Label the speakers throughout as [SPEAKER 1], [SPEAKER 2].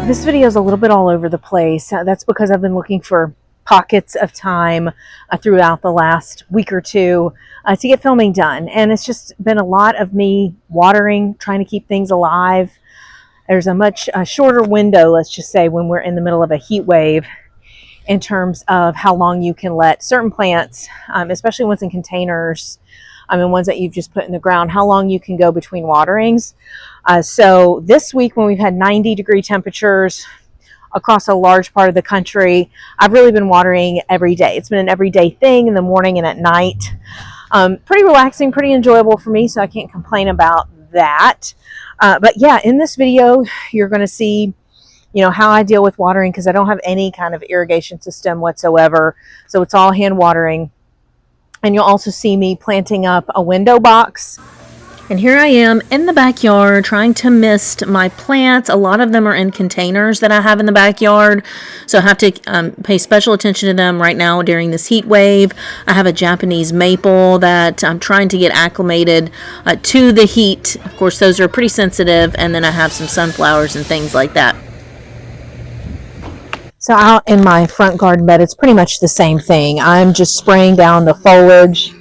[SPEAKER 1] This video is a little bit all over the place. That's because I've been looking for pockets of time throughout the last week or two to get filming done. And it's just been a lot of me watering, trying to keep things alive. There's a much shorter window, let's just say, when we're in the middle of a heat wave in terms of how long you can let certain plants, especially ones in containers, and ones that you've just put in the ground, how long you can go between waterings. So this week, when we've had 90-degree temperatures across a large part of the country, I've really been watering every day. It's been an everyday thing in the morning and at night. Pretty relaxing, pretty enjoyable for me, so I can't complain about that. But yeah, in this video, you're going to see, how I deal with watering, because I don't have any kind of irrigation system whatsoever. So it's all hand watering. And you'll also see me planting up a window box. And here I am in the backyard trying to mist my plants. A lot of them are in containers that I have in the backyard, so I have to pay special attention to them right now during this heat wave. I have a Japanese maple that I'm trying to get acclimated to the heat. Of course, those are pretty sensitive, and then I have some sunflowers and things like that. So out in my front garden bed, it's pretty much the same thing. I'm just spraying down the foliage.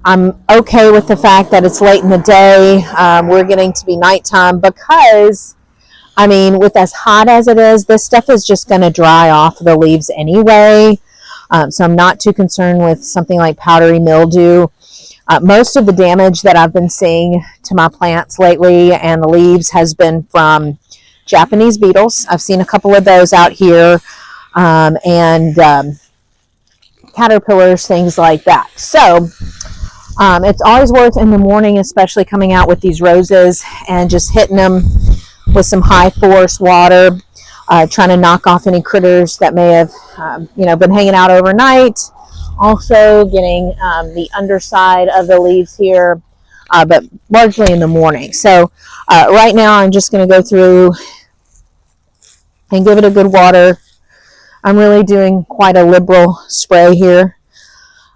[SPEAKER 1] I'm okay with the fact that it's late in the day. We're getting to be nighttime because, with as hot as it is, this stuff is just going to dry off the leaves anyway. So I'm not too concerned with something like powdery mildew. Most of the damage that I've been seeing to my plants lately and the leaves has been from Japanese beetles. I've seen a couple of those out here, and caterpillars, things like that. So it's always worth in the morning, especially coming out with these roses and just hitting them with some high force water, trying to knock off any critters that may have, been hanging out overnight. Also getting the underside of the leaves here, but largely in the morning. So right now I'm just going to go through and give it a good water. I'm really doing quite a liberal spray here.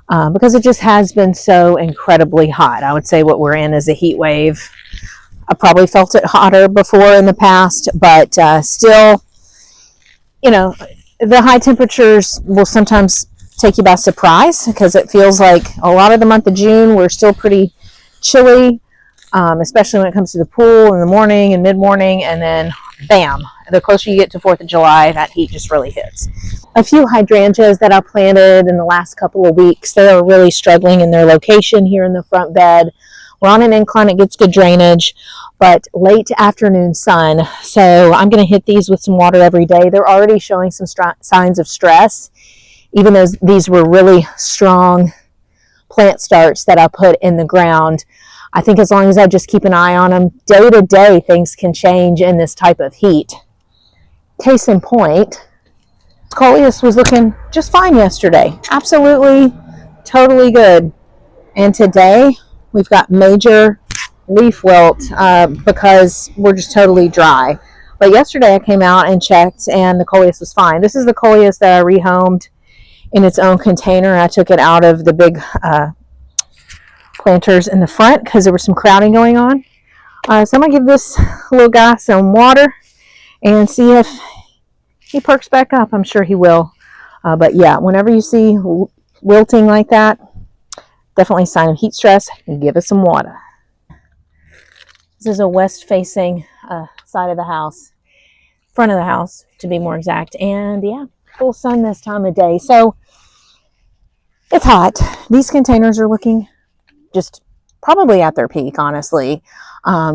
[SPEAKER 1] Because it just has been so incredibly hot. I would say what we're in is a heat wave. I probably felt it hotter before in the past, but still, the high temperatures will sometimes take you by surprise, because it feels like a lot of the month of June we're still pretty chilly, especially when it comes to the pool in the morning and mid-morning, and then bam, the closer you get to 4th of July, that heat just really hits. A few hydrangeas that I planted in the last couple of weeks, they are really struggling in their location here in the front bed. We're on an incline, it gets good drainage, but late afternoon sun. So I'm going to hit these with some water every day. They're already showing some signs of stress, even though these were really strong plant starts that I put in the ground. I think as long as I just keep an eye on them, day to day, things can change in this type of heat. Case in point, Coleus was looking just fine yesterday. Absolutely, totally good. And today, we've got major leaf wilt because we're just totally dry. But yesterday I came out and checked, and the Coleus was fine. This is the Coleus that I rehomed in its own container. I took it out of the big planters in the front because there was some crowding going on. So I'm going to give this little guy some water and see if he perks back up. I'm sure he will. But yeah, whenever you see wilting like that, definitely a sign of heat stress, and give it some water. This is a west-facing side of the house, front of the house to be more exact. And yeah, full sun this time of day. So it's hot. These containers are looking just probably at their peak, honestly.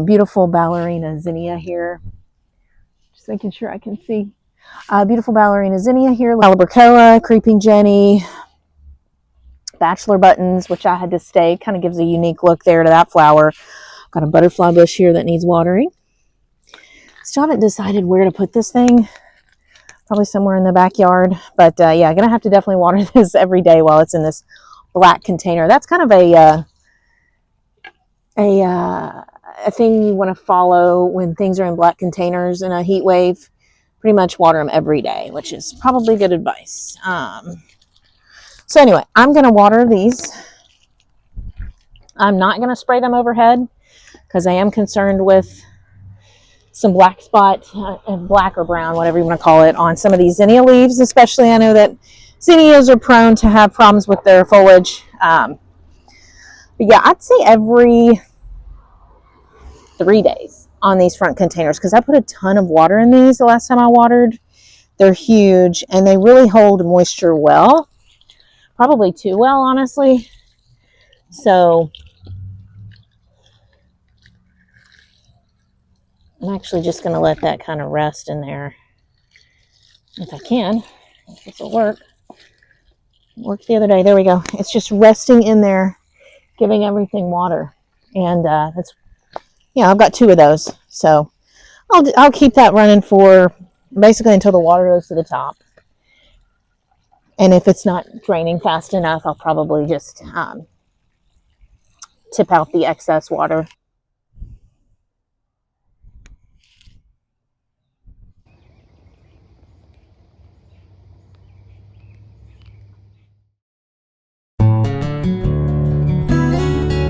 [SPEAKER 1] Beautiful ballerina zinnia here. Just making sure I can see. Beautiful ballerina zinnia here. Alibracoa, creeping jenny, bachelor buttons, which I had to stay. Kind of gives a unique look there to that flower. Got a butterfly bush here that needs watering. Still haven't decided where to put this thing. Probably somewhere in the backyard. But yeah, I'm going to have to definitely water this every day while it's in this black container. That's kind of a thing you want to follow when things are in black containers in a heat wave. Pretty much water them every day, which is probably good advice. So anyway, I'm going to water these. I'm not going to spray them overhead because I am concerned with some black spot, black or brown, whatever you want to call it, on some of these zinnia leaves, especially. I know that zinnias are prone to have problems with their foliage. But yeah, I'd say every 3 days on these front containers, because I put a ton of water in these the last time I watered. They're huge and they really hold moisture well, probably too well, honestly. So I'm actually just going to let that kind of rest in there if I can. This will work. Worked the other day. There we go. It's just resting in there, giving everything water. And that's, yeah, I've got 2 of those. So I'll keep that running for basically until the water goes to the top. And if it's not draining fast enough, I'll probably just tip out the excess water.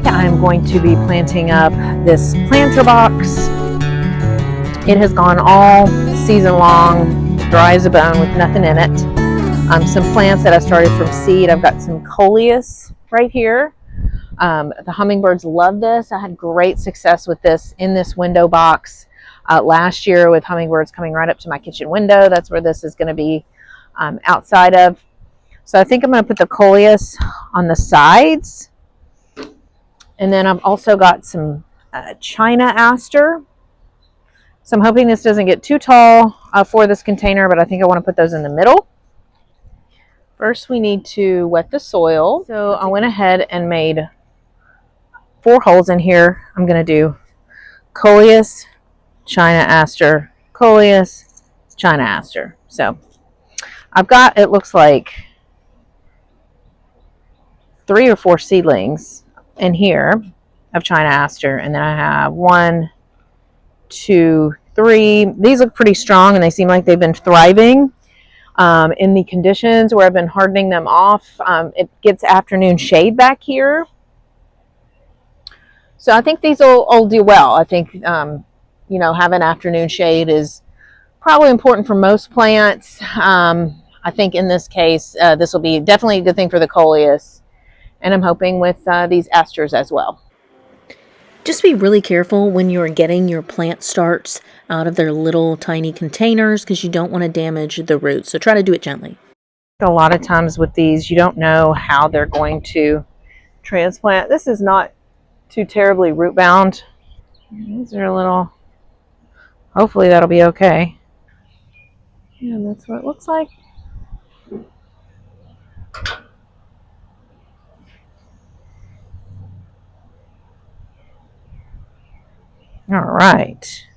[SPEAKER 1] I'm going to be planting up this planter box. It has gone all season long, dry as a bone with nothing in it. Some plants that I started from seed. I've got some coleus right here. The hummingbirds love this. I had great success with this in this window box last year with hummingbirds coming right up to my kitchen window. That's where this is going to be outside of. So I think I'm going to put the coleus on the sides. And then I've also got some China aster. So I'm hoping this doesn't get too tall for this container, but I think I want to put those in the middle. First, we need to wet the soil. So I went ahead and made 4 holes in here. I'm going to do coleus, China aster, coleus, China aster. So I've got, it looks like 3 or 4 seedlings in here of China aster, and then I have 1, 2, 3. These look pretty strong and they seem like they've been thriving in the conditions where I've been hardening them off. It gets afternoon shade back here, so I think these will do well. I think you know, having afternoon shade is probably important for most plants. I think in this case this will be definitely a good thing for the coleus, and I'm hoping with these asters as well.
[SPEAKER 2] Just be really careful when you're getting your plant starts out of their little tiny containers, because you don't want to damage the roots. So try to do it gently.
[SPEAKER 1] A lot of times with these, you don't know how they're going to transplant. This is not too terribly root bound. These are a little, hopefully that'll be okay. Yeah, that's what it looks like. All right.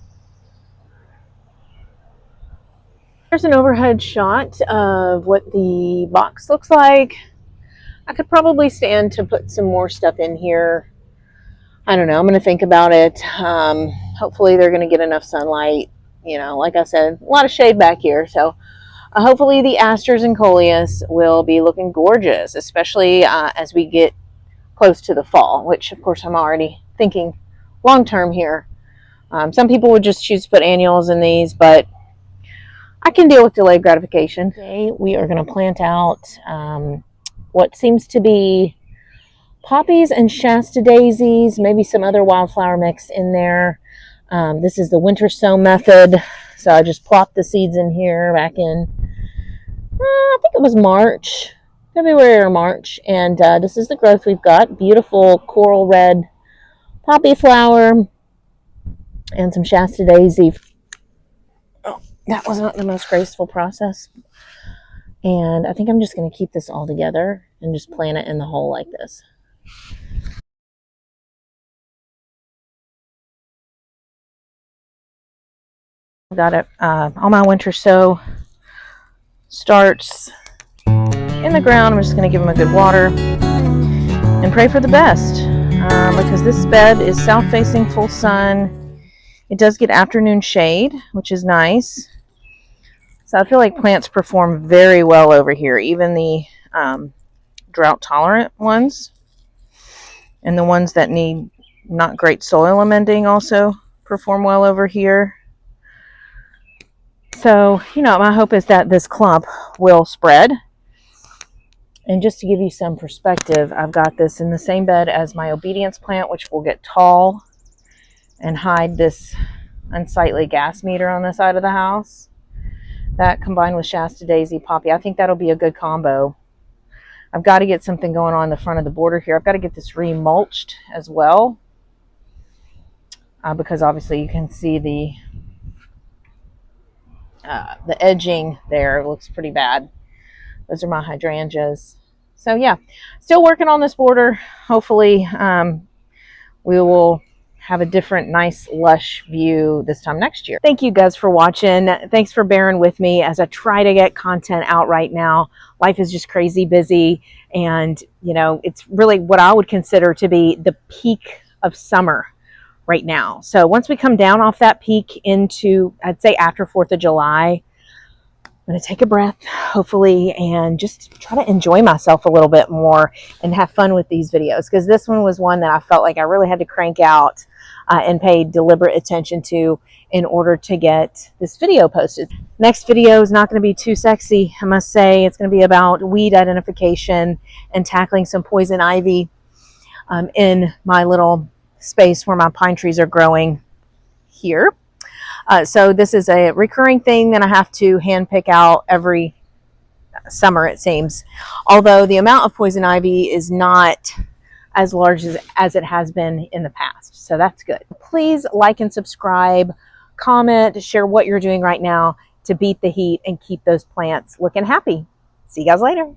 [SPEAKER 1] Here's an overhead shot of what the box looks like. I could probably stand to put some more stuff in here. I don't know. I'm going to think about it. Hopefully they're going to get enough sunlight. You know, like I said, a lot of shade back here. So hopefully the asters and coleus will be looking gorgeous, especially as we get close to the fall, which of course I'm already thinking long term here. Some people would just choose to put annuals in these, but I can deal with delayed gratification. Today we are going to plant out what seems to be poppies and Shasta daisies, maybe some other wildflower mix in there. This is the winter sow method. So I just plopped the seeds in here back in, I think it was March, February or March. And this is the growth we've got. Beautiful coral red poppy flower and some Shasta daisy. Oh, that was not the most graceful process. And I think I'm just going to keep this all together and just plant it in the hole like this. Got it. All my winter sow starts in the ground. I'm just going to give them a good water and pray for the best, because this bed is south facing, full sun. It does get afternoon shade, which is nice. So I feel like plants perform very well over here, even the drought tolerant ones, and the ones that need not great soil amending also perform well over here. So, you know, my hope is that this clump will spread. And just to give you some perspective, I've got this in the same bed as my obedience plant, which will get tall and hide this unsightly gas meter on the side of the house. That combined with Shasta Daisy Poppy, I think that'll be a good combo. I've got to get something going on the front of the border here. I've got to get this remulched as well, because obviously you can see the edging there. It looks pretty bad. Those are my hydrangeas. So yeah, still working on this border. Hopefully we will have a different, nice, lush view this time next year. Thank you guys for watching. Thanks for bearing with me as I try to get content out right now. Life is just crazy busy, and you know, it's really what I would consider to be the peak of summer right now. So once we come down off that peak into, I'd say after 4th of July, I'm going to take a breath, hopefully, and just try to enjoy myself a little bit more and have fun with these videos, because this one was one that I felt like I really had to crank out and pay deliberate attention to in order to get this video posted. Next video is not going to be too sexy, I must say. It's going to be about weed identification and tackling some poison ivy in my little space where my pine trees are growing here. So this is a recurring thing that I have to hand pick out every summer, it seems. Although the amount of poison ivy is not as large as it has been in the past. So that's good. Please like and subscribe, comment, share what you're doing right now to beat the heat and keep those plants looking happy. See you guys later.